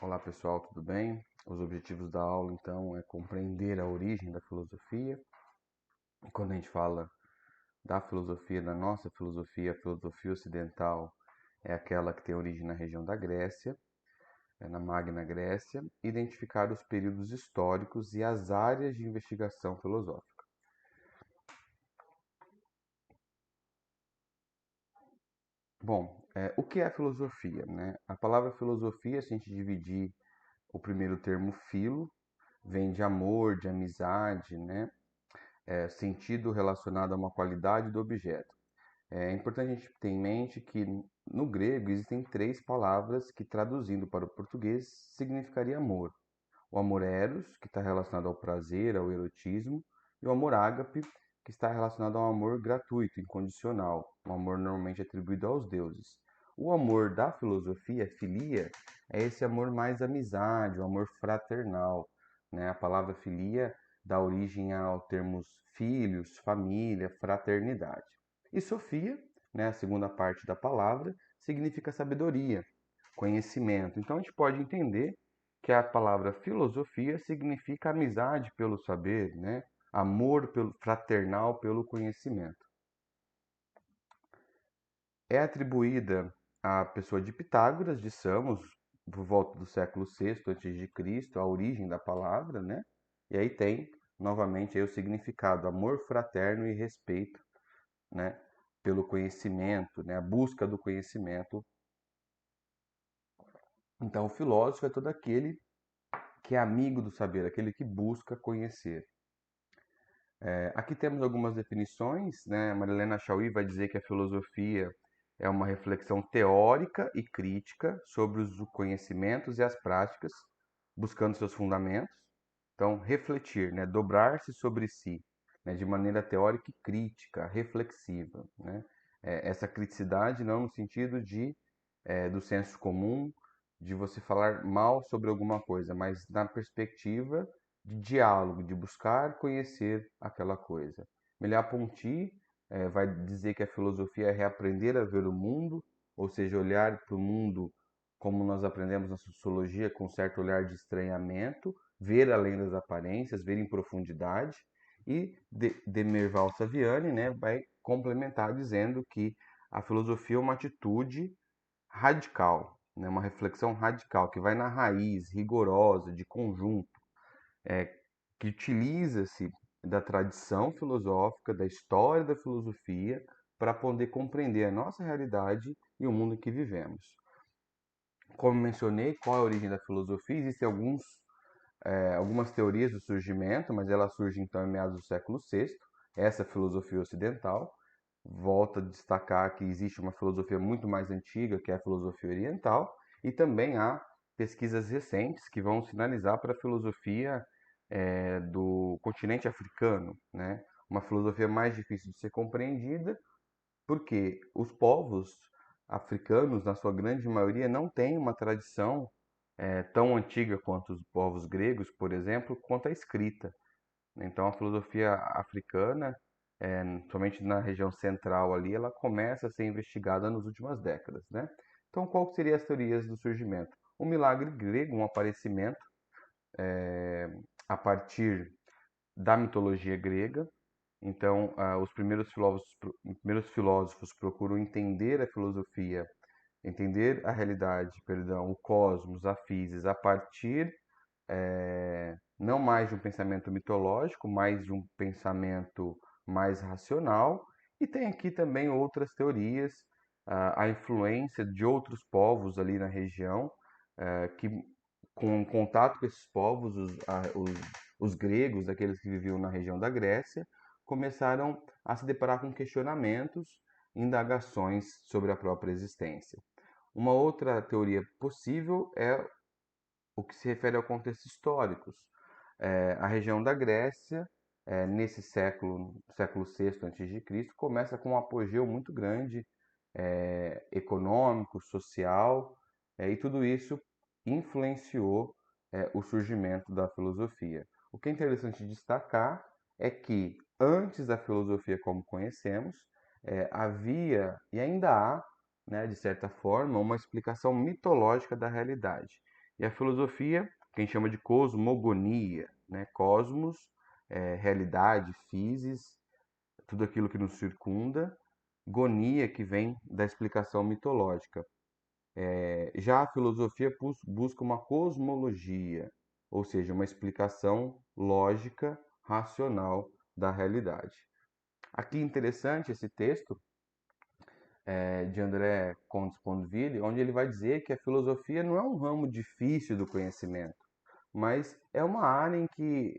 Olá pessoal, tudo bem? Os objetivos da aula então é compreender a origem da filosofia. E quando a gente fala da filosofia, da nossa filosofia, a filosofia ocidental é aquela que tem origem na região da Grécia, na Magna Grécia, identificar os períodos históricos e as áreas de investigação filosófica. Bom, o que é filosofia, né? A palavra filosofia, se a gente dividir o primeiro termo filo, vem de amor, de amizade, né? Sentido relacionado a uma qualidade do objeto. É importante a gente ter em mente que no grego existem três palavras que, traduzindo para o português, significaria amor. O amor eros, que está relacionado ao prazer, ao erotismo, e o amor ágape, que está relacionado ao amor gratuito, incondicional, um amor normalmente atribuído aos deuses. O amor da filosofia, filia, é esse amor mais amizade, o amor fraternal, né? A palavra filia dá origem ao termos filhos, família, fraternidade. E Sofia, né, a segunda parte da palavra, significa sabedoria, conhecimento. Então a gente pode entender que a palavra filosofia significa amizade pelo saber, né? Amor pelo, fraternal pelo conhecimento. É atribuída à pessoa de Pitágoras de Samos, por volta do século VI a.C., a origem da palavra, né? E aí tem, novamente, aí o significado, amor fraterno e respeito, né? Pelo conhecimento, né? A busca do conhecimento. Então, o filósofo é todo aquele que é amigo do saber, aquele que busca conhecer. Aqui temos algumas definições, né? Marilena Chauí vai dizer que a filosofia é uma reflexão teórica e crítica sobre os conhecimentos e as práticas, buscando seus fundamentos. Então, refletir, né? Dobrar-se sobre si, né? De maneira teórica e crítica, reflexiva, né? Essa criticidade não no sentido do senso comum, de você falar mal sobre alguma coisa, mas na perspectiva de diálogo, de buscar conhecer aquela coisa. Merleau-Ponty vai dizer que a filosofia é reaprender a ver o mundo, ou seja, olhar para o mundo como nós aprendemos na sociologia, com um certo olhar de estranhamento, ver além das aparências, ver em profundidade. E Demerval Saviani, né, vai complementar dizendo que a filosofia é uma atitude radical, né, uma reflexão radical que vai na raiz, rigorosa, de conjunto, que utiliza-se da tradição filosófica, da história da filosofia, para poder compreender a nossa realidade e o mundo em que vivemos. Como mencionei, qual é a origem da filosofia? Existem algumas teorias do surgimento, mas ela surge então em meados do século VI, essa filosofia ocidental. Volta a destacar que existe uma filosofia muito mais antiga, que é a filosofia oriental, e também há pesquisas recentes que vão sinalizar para a filosofia do continente africano, né? Uma filosofia mais difícil de ser compreendida, porque os povos africanos, na sua grande maioria, não têm uma tradição tão antiga quanto os povos gregos, por exemplo, quanto a escrita. Então, a filosofia africana, somente na região central ali, ela começa a ser investigada nas últimas décadas, né? Então, qual seriam as teorias do surgimento? Um milagre grego, um aparecimento a partir da mitologia grega. Então, os primeiros filósofos procuram entender a filosofia, entender a realidade, perdão, o cosmos, a physis, a partir não mais de um pensamento mitológico, mas de um pensamento mais racional. E tem aqui também outras teorias, a influência de outros povos ali na região, que com contato com esses povos, os gregos, aqueles que viviam na região da Grécia, começaram a se deparar com questionamentos, indagações sobre a própria existência. Uma outra teoria possível é o que se refere ao contexto históricos. A região da Grécia, nesse século VI a.C., começa com um apogeu muito grande, econômico, social, e tudo isso influenciou o surgimento da filosofia. O que é interessante destacar é que antes da filosofia como conhecemos, havia e ainda há, né, de certa forma, uma explicação mitológica da realidade. E a filosofia, que a gente chama de cosmogonia, né? Cosmos, realidade, physis, tudo aquilo que nos circunda. Gonia, que vem da explicação mitológica. Já a filosofia busca uma cosmologia, ou seja, uma explicação lógica, racional da realidade. Aqui interessante esse texto de André Comte-Sponville, onde ele vai dizer que a filosofia não é um ramo difícil do conhecimento, mas é uma área em que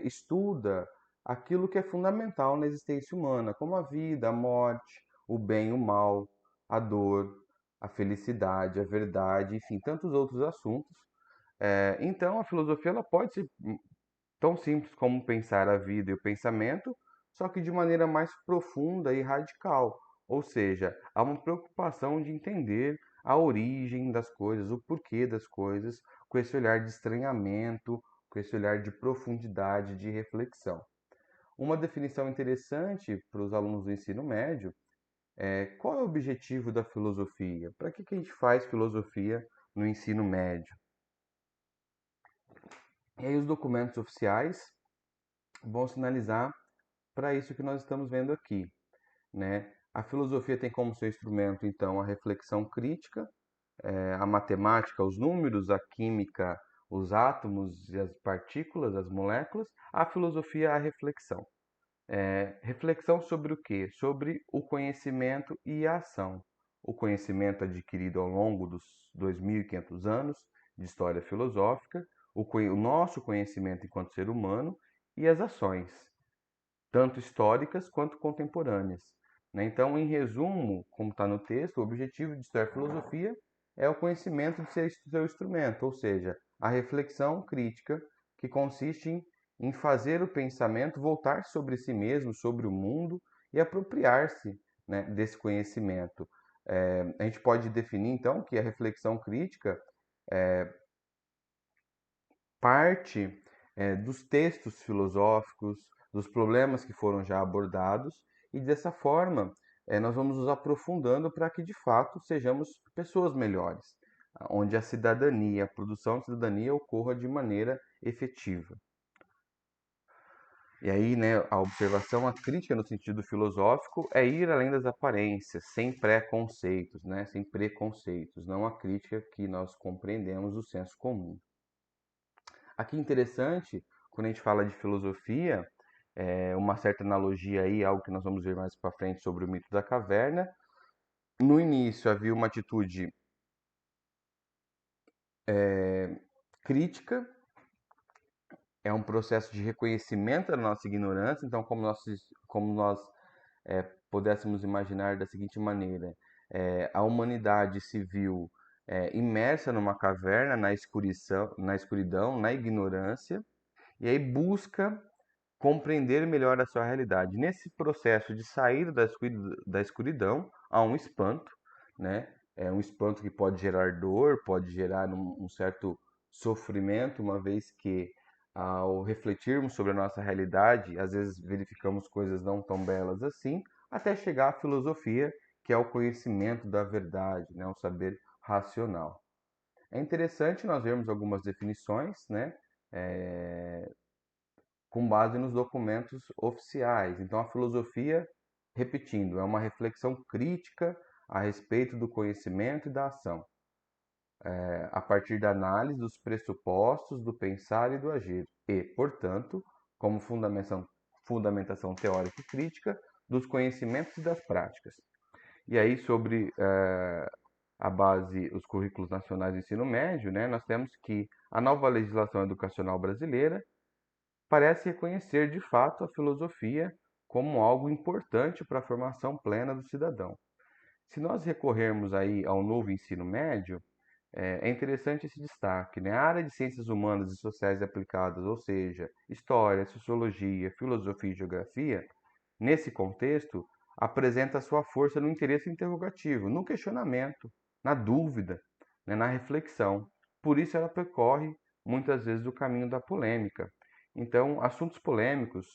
estuda aquilo que é fundamental na existência humana, como a vida, a morte, o bem e o mal, a dor, a felicidade, a verdade, enfim, tantos outros assuntos. Então, a filosofia ela pode ser tão simples como pensar a vida e o pensamento, só que de maneira mais profunda e radical. Ou seja, há uma preocupação de entender a origem das coisas, o porquê das coisas, com esse olhar de estranhamento, com esse olhar de profundidade, de reflexão. Uma definição interessante para os alunos do ensino médio é qual é o objetivo da filosofia? Para que a gente faz filosofia no ensino médio? E aí os documentos oficiais vão sinalizar para isso que nós estamos vendo aqui, né? A filosofia tem como seu instrumento, então, a reflexão crítica, a matemática, os números, a química, os átomos e as partículas, as moléculas, a filosofia, a reflexão. Reflexão sobre o quê? Sobre o conhecimento e a ação. O conhecimento adquirido ao longo dos 2.500 anos de história filosófica, o nosso conhecimento enquanto ser humano e as ações, tanto históricas quanto contemporâneas, né? Então, em resumo, como está no texto, o objetivo de estudar filosofia é o conhecimento de seu instrumento, ou seja, a reflexão crítica, que consiste em fazer o pensamento voltar sobre si mesmo, sobre o mundo e apropriar-se, né, desse conhecimento. A gente pode definir, então, que a reflexão crítica parte dos textos filosóficos, dos problemas que foram já abordados, e dessa forma nós vamos nos aprofundando para que de fato sejamos pessoas melhores, onde a cidadania, a produção de cidadania ocorra de maneira efetiva. E aí, né, a observação, a crítica no sentido filosófico é ir além das aparências, sem preconceitos, né, sem preconceitos, não a crítica que nós compreendemos do senso comum. Aqui interessante, quando a gente fala de filosofia, uma certa analogia aí, algo que nós vamos ver mais para frente sobre o mito da caverna. No início havia uma atitude crítica, é um processo de reconhecimento da nossa ignorância. Então, como nós pudéssemos imaginar da seguinte maneira: a humanidade se viu imersa numa caverna, na escuridão, na ignorância, e aí busca compreender melhor a sua realidade. Nesse processo de sair da escuridão, há um espanto, né? É um espanto que pode gerar dor, pode gerar um certo sofrimento, uma vez que ao refletirmos sobre a nossa realidade, às vezes verificamos coisas não tão belas assim, até chegar à filosofia, que é o conhecimento da verdade, né? O saber racional. É interessante nós vermos algumas definições, né? Com base nos documentos oficiais. Então, a filosofia, repetindo, é uma reflexão crítica a respeito do conhecimento e da ação, a partir da análise dos pressupostos do pensar e do agir, e, portanto, como fundamentação teórica e crítica dos conhecimentos e das práticas. E aí, sobre a base, os currículos nacionais do ensino médio, né, nós temos que a nova legislação educacional brasileira parece reconhecer de fato a filosofia como algo importante para a formação plena do cidadão. Se nós recorrermos aí ao novo ensino médio, é interessante esse destaque, né? A área de ciências humanas e sociais aplicadas, ou seja, história, sociologia, filosofia e geografia, nesse contexto, apresenta sua força no interesse interrogativo, no questionamento, na dúvida, né, na reflexão. Por isso ela percorre muitas vezes o caminho da polêmica. Então, assuntos polêmicos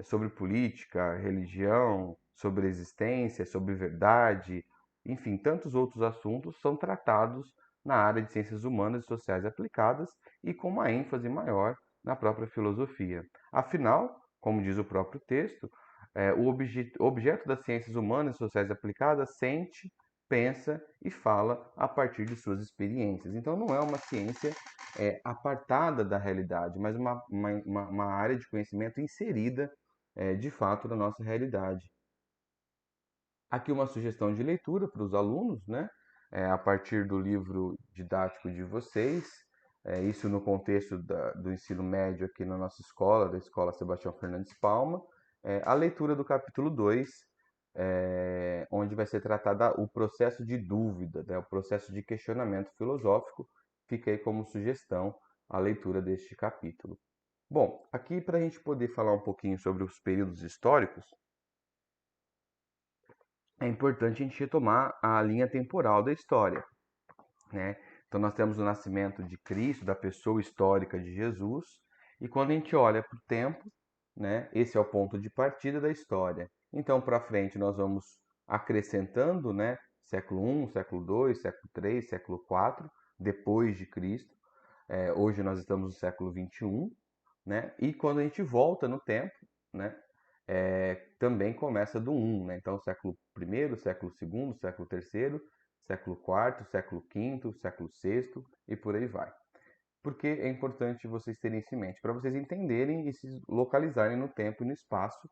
sobre política, religião, sobre existência, sobre verdade, enfim, tantos outros assuntos são tratados na área de ciências humanas e sociais aplicadas e com uma ênfase maior na própria filosofia. Afinal, como diz o próprio texto, o objeto das ciências humanas e sociais aplicadas sente, pensa e fala a partir de suas experiências. Então, não é uma ciência apartada da realidade, mas uma área de conhecimento inserida de fato na nossa realidade. Aqui uma sugestão de leitura para os alunos, né? A partir do livro didático de vocês, isso no contexto do ensino médio aqui na nossa escola, da Escola Sebastião Fernandes Palma, a leitura do capítulo 2, onde vai ser tratada o processo de dúvida, né? O processo de questionamento filosófico. Fica aí como sugestão a leitura deste capítulo. Bom, aqui para a gente poder falar um pouquinho sobre os períodos históricos, é importante a gente retomar a linha temporal da história, né? Então nós temos o nascimento de Cristo, da pessoa histórica de Jesus, e quando a gente olha para o tempo, né, esse é o ponto de partida da história. Então para frente nós vamos acrescentando, né, século I, século II, século III, século IV, depois de Cristo. Hoje nós estamos no século XXI, né? E quando a gente volta no tempo, né, também começa do 1, né? Então, século I, século II, século III, século IV, século V, século VI e por aí vai. Por que é importante vocês terem isso em mente? Para vocês entenderem e se localizarem no tempo e no espaço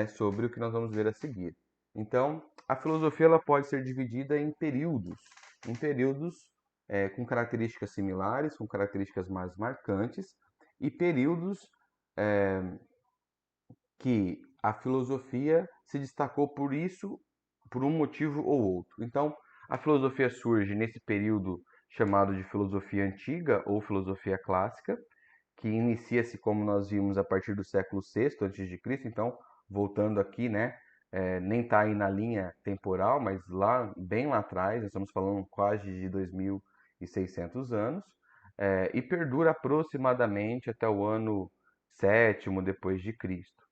sobre o que nós vamos ver a seguir. Então, a filosofia ela pode ser dividida em períodos com características similares, com características mais marcantes, e períodos é, que a filosofia se destacou por isso, por um motivo ou outro. Então, a filosofia surge nesse período chamado de filosofia antiga ou filosofia clássica, que inicia-se, como nós vimos, a partir do século VI a.C. Então, voltando aqui, né, nem está aí na linha temporal, mas lá, bem lá atrás, nós estamos falando quase de 2.600 anos, e perdura aproximadamente até o ano sétimo depois de Cristo.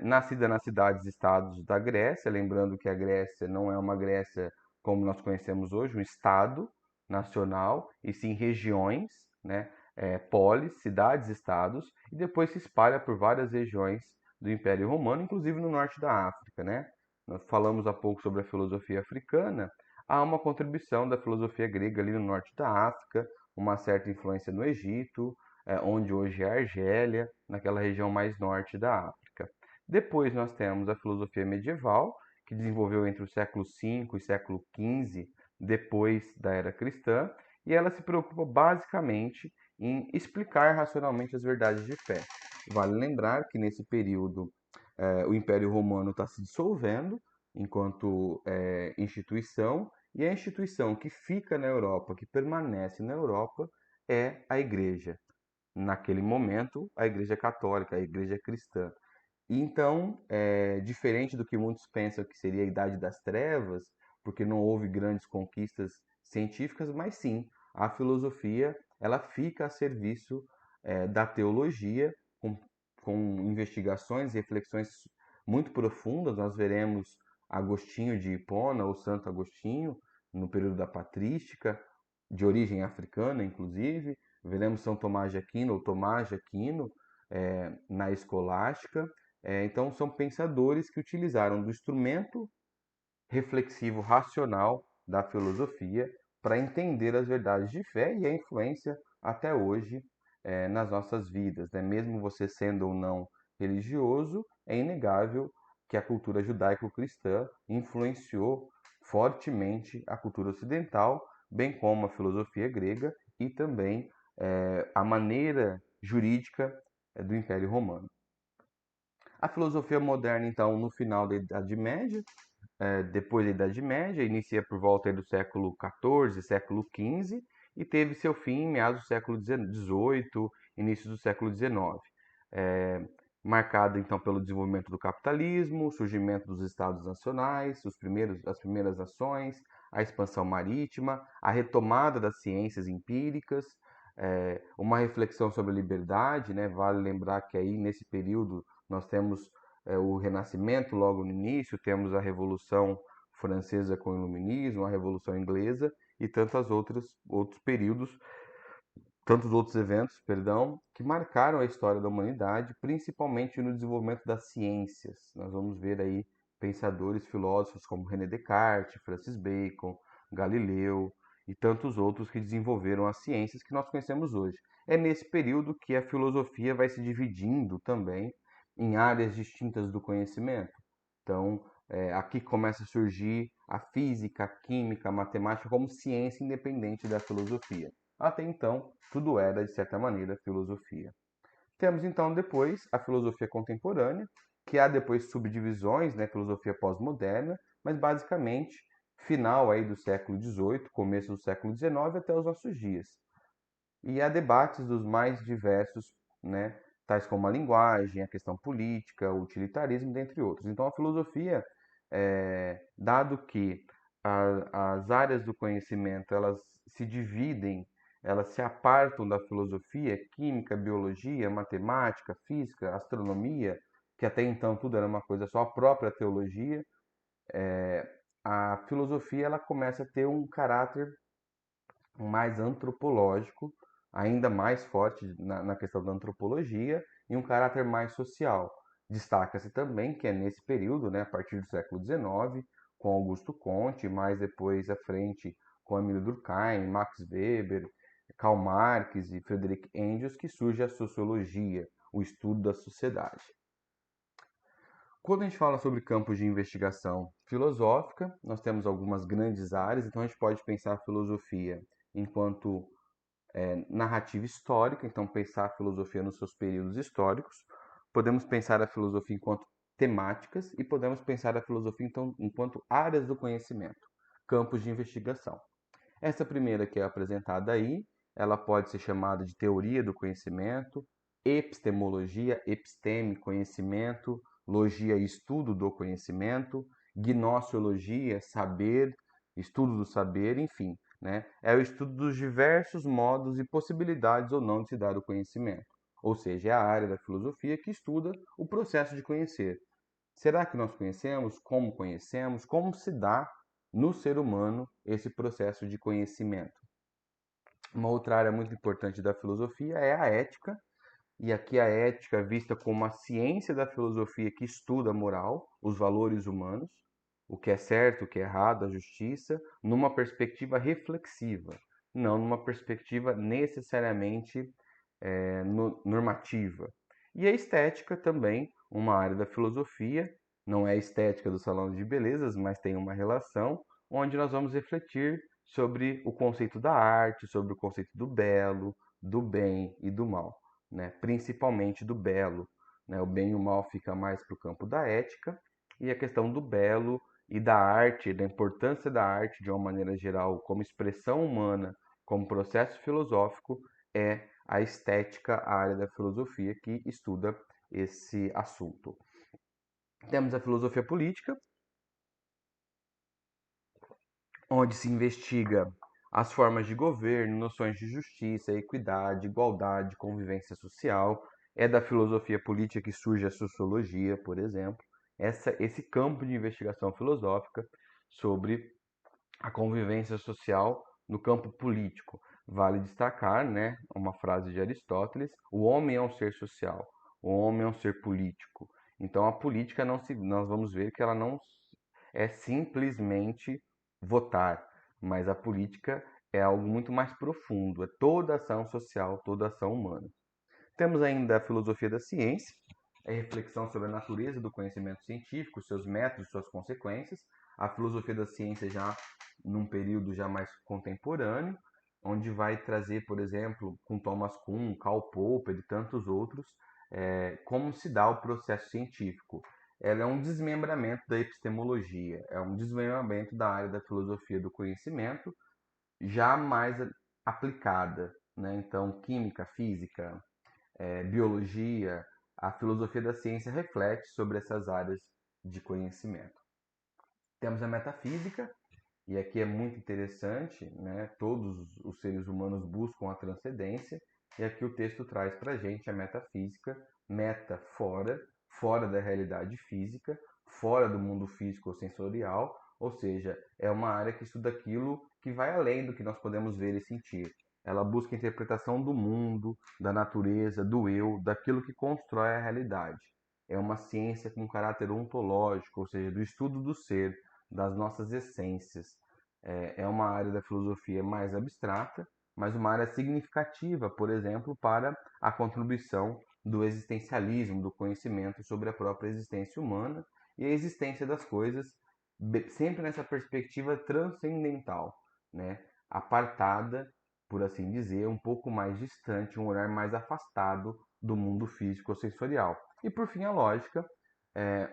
Nascida nas cidades-estados da Grécia, lembrando que a Grécia não é uma Grécia como nós conhecemos hoje, um estado nacional, e sim regiões, né, polis, cidades-estados, e depois se espalha por várias regiões do Império Romano, inclusive no norte da África, né? Nós falamos há pouco sobre a filosofia africana, há uma contribuição da filosofia grega ali no norte da África, uma certa influência no Egito, onde hoje é a Argélia, naquela região mais norte da África. Depois nós temos a filosofia medieval, que desenvolveu entre o século V e século XV, depois da era cristã, e ela se preocupa basicamente em explicar racionalmente as verdades de fé. Vale lembrar que nesse período o Império Romano está se dissolvendo enquanto instituição, e a instituição que fica na Europa, que permanece na Europa, é a Igreja. Naquele momento, a Igreja Católica, a Igreja Cristã. Então, diferente do que muitos pensam que seria a Idade das Trevas, porque não houve grandes conquistas científicas, mas sim, a filosofia ela fica a serviço da teologia, com, com investigações e reflexões muito profundas. Nós veremos Agostinho de Hipona, ou Santo Agostinho, no período da patrística, de origem africana, inclusive. Veremos São Tomás de Aquino, ou Tomás de Aquino, na escolástica. Então, são pensadores que utilizaram do instrumento reflexivo racional da filosofia para entender as verdades de fé e a influência até hoje nas nossas vidas, né? Mesmo você sendo ou não religioso, é inegável que a cultura judaico-cristã influenciou fortemente a cultura ocidental, bem como a filosofia grega e também a maneira jurídica do Império Romano. A filosofia moderna, então, no final da Idade Média, depois da Idade Média, inicia por volta do século XIV, século XV, e teve seu fim em meados do século XVIII, início do século XIX. Marcada, então, pelo desenvolvimento do capitalismo, o surgimento dos estados nacionais, as primeiras nações, a expansão marítima, a retomada das ciências empíricas, uma reflexão sobre a liberdade, né? Vale lembrar que aí, nesse período, nós temos o Renascimento logo no início, temos a Revolução Francesa com o Iluminismo, a Revolução Inglesa, e outros períodos, tantos outros eventos, perdão, que marcaram a história da humanidade, principalmente no desenvolvimento das ciências. Nós vamos ver aí pensadores, filósofos como René Descartes, Francis Bacon, Galileu e tantos outros que desenvolveram as ciências que nós conhecemos hoje. É nesse período que a filosofia vai se dividindo também em áreas distintas do conhecimento. Então, aqui começa a surgir a física, a química, a matemática como ciência independente da filosofia. Até então, tudo era, de certa maneira, filosofia. Temos então depois a filosofia contemporânea, que há depois subdivisões, né, filosofia pós-moderna, mas basicamente final aí do século XVIII, começo do século XIX até os nossos dias. E há debates dos mais diversos, né, tais como a linguagem, a questão política, o utilitarismo, dentre outros. Então a filosofia, dado que as áreas do conhecimento elas se dividem, elas se apartam da filosofia, química, biologia, matemática, física, astronomia, que até então tudo era uma coisa só, a própria teologia, a filosofia ela começa a ter um caráter mais antropológico, ainda mais forte na questão da antropologia, e um caráter mais social. Destaca-se também que é nesse período, né, a partir do século XIX, com Augusto Comte, mais depois à frente com Emile Durkheim, Max Weber, Karl Marx e Friedrich Engels, que surge a sociologia, o estudo da sociedade. Quando a gente fala sobre campos de investigação filosófica, nós temos algumas grandes áreas, então a gente pode pensar a filosofia enquanto narrativa histórica, então pensar a filosofia nos seus períodos históricos. Podemos pensar a filosofia enquanto temáticas e podemos pensar a filosofia então enquanto áreas do conhecimento, campos de investigação. Essa primeira que é apresentada aí, ela pode ser chamada de teoria do conhecimento, epistemologia, episteme, conhecimento, logia, estudo do conhecimento, gnoseologia, saber, estudo do saber, enfim, né? É o estudo dos diversos modos e possibilidades ou não de se dar o conhecimento. Ou seja, é a área da filosofia que estuda o processo de conhecer. Será que nós conhecemos? Como se dá no ser humano esse processo de conhecimento? Uma outra área muito importante da filosofia é a ética, e aqui a ética é vista como a ciência da filosofia que estuda a moral, os valores humanos, o que é certo, o que é errado, a justiça, numa perspectiva reflexiva, não numa perspectiva necessariamente normativa. E a estética também, uma área da filosofia, não é a estética do salão de belezas, mas tem uma relação onde nós vamos refletir sobre o conceito da arte, sobre o conceito do belo, do bem e do mal, né? Principalmente do belo, né? O bem e o mal fica mais para o campo da ética, e a questão do belo e da arte, da importância da arte de uma maneira geral, como expressão humana, como processo filosófico, é a estética, a área da filosofia que estuda esse assunto. Temos a filosofia política, onde se investiga as formas de governo, noções de justiça, equidade, igualdade, convivência social. É da filosofia política que surge a sociologia, por exemplo. Esse campo de investigação filosófica sobre a convivência social no campo político. Vale destacar, né, uma frase de Aristóteles: o homem é um ser social, o homem é um ser político. Então a política nós vamos ver que ela não é simplesmente votar, mas a política é algo muito mais profundo, é toda ação social, toda ação humana. Temos ainda a filosofia da ciência, a reflexão sobre a natureza do conhecimento científico, seus métodos, suas consequências. A filosofia da ciência já num período já mais contemporâneo, onde vai trazer, por exemplo, com Thomas Kuhn, Karl Popper e tantos outros, como se dá o processo científico. Ela é um desmembramento da epistemologia, é um desmembramento da área da filosofia do conhecimento, já mais aplicada, né? Então, química, física, biologia, a filosofia da ciência reflete sobre essas áreas de conhecimento. Temos a metafísica, e aqui é muito interessante, né? Todos os seres humanos buscam a transcendência, e aqui o texto traz para a gente a metafísica, meta fora, fora da realidade física, fora do mundo físico ou sensorial, ou seja, é uma área que estuda aquilo que que vai além do que nós podemos ver e sentir. Ela busca a interpretação do mundo, da natureza, do eu, daquilo que constrói a realidade. É uma ciência com caráter ontológico, ou seja, do estudo do ser, das nossas essências. É uma área da filosofia mais abstrata, mas uma área significativa, por exemplo, para a contribuição do existencialismo, do conhecimento sobre a própria existência humana e a existência das coisas, sempre nessa perspectiva transcendental, né? Apartada, por assim dizer, um pouco mais distante, um olhar mais afastado do mundo físico ou sensorial. E por fim, a lógica,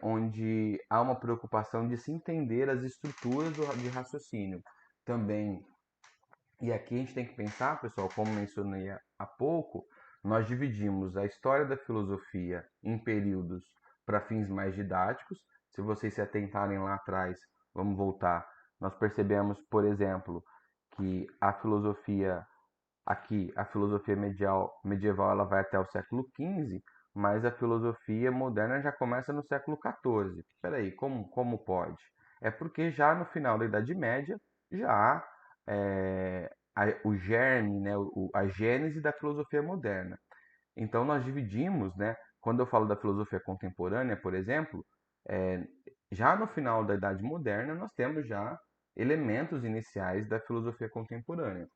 onde há uma preocupação de se entender as estruturas de raciocínio. Também, e aqui a gente tem que pensar, pessoal, como mencionei há pouco, nós dividimos a história da filosofia em períodos para fins mais didáticos. Se vocês se atentarem lá atrás, vamos voltar, nós percebemos, por exemplo, que a filosofia medieval ela vai até o século XV, mas a filosofia moderna já começa no século XIV. Espera aí, como pode? É porque já no final da Idade Média já há o germe, né, a gênese da filosofia moderna. Então nós dividimos, né, quando eu falo da filosofia contemporânea, por exemplo, é, já no final da Idade Moderna nós temos já elementos iniciais da filosofia contemporânea.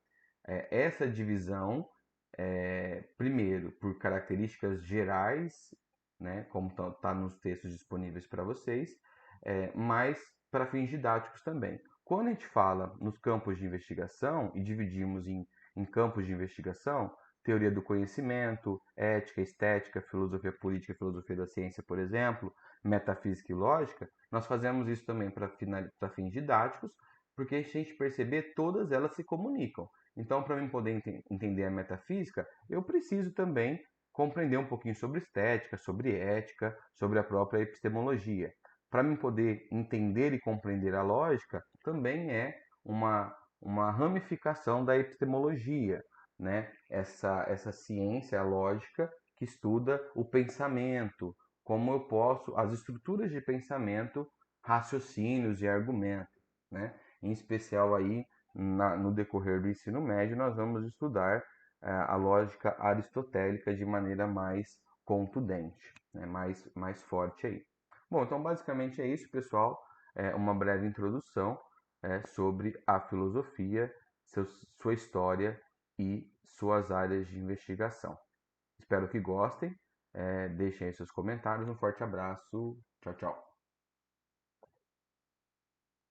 Essa divisão, primeiro, por características gerais, né, como está nos textos disponíveis para vocês, mas para fins didáticos também. Quando a gente fala nos campos de investigação e dividimos em campos de investigação, teoria do conhecimento, ética, estética, filosofia política, filosofia da ciência, por exemplo, metafísica e lógica, nós fazemos isso também para fins didáticos, porque a gente perceber todas elas se comunicam. Então, para mim poder entender a metafísica, eu preciso também compreender um pouquinho sobre estética, sobre ética, sobre a própria epistemologia. Para mim poder entender e compreender a lógica, também é uma ramificação da epistemologia, né? Essa ciência, a lógica, que estuda o pensamento, como eu posso, as estruturas de pensamento, raciocínios e argumentos, né? Em especial aí no decorrer do ensino médio, nós vamos estudar a lógica aristotélica de maneira mais contundente, né? mais forte aí. Bom, então basicamente é isso, pessoal. Uma breve introdução sobre a filosofia, sua história e suas áreas de investigação. Espero que gostem. Deixem aí seus comentários. Um forte abraço. Tchau, tchau.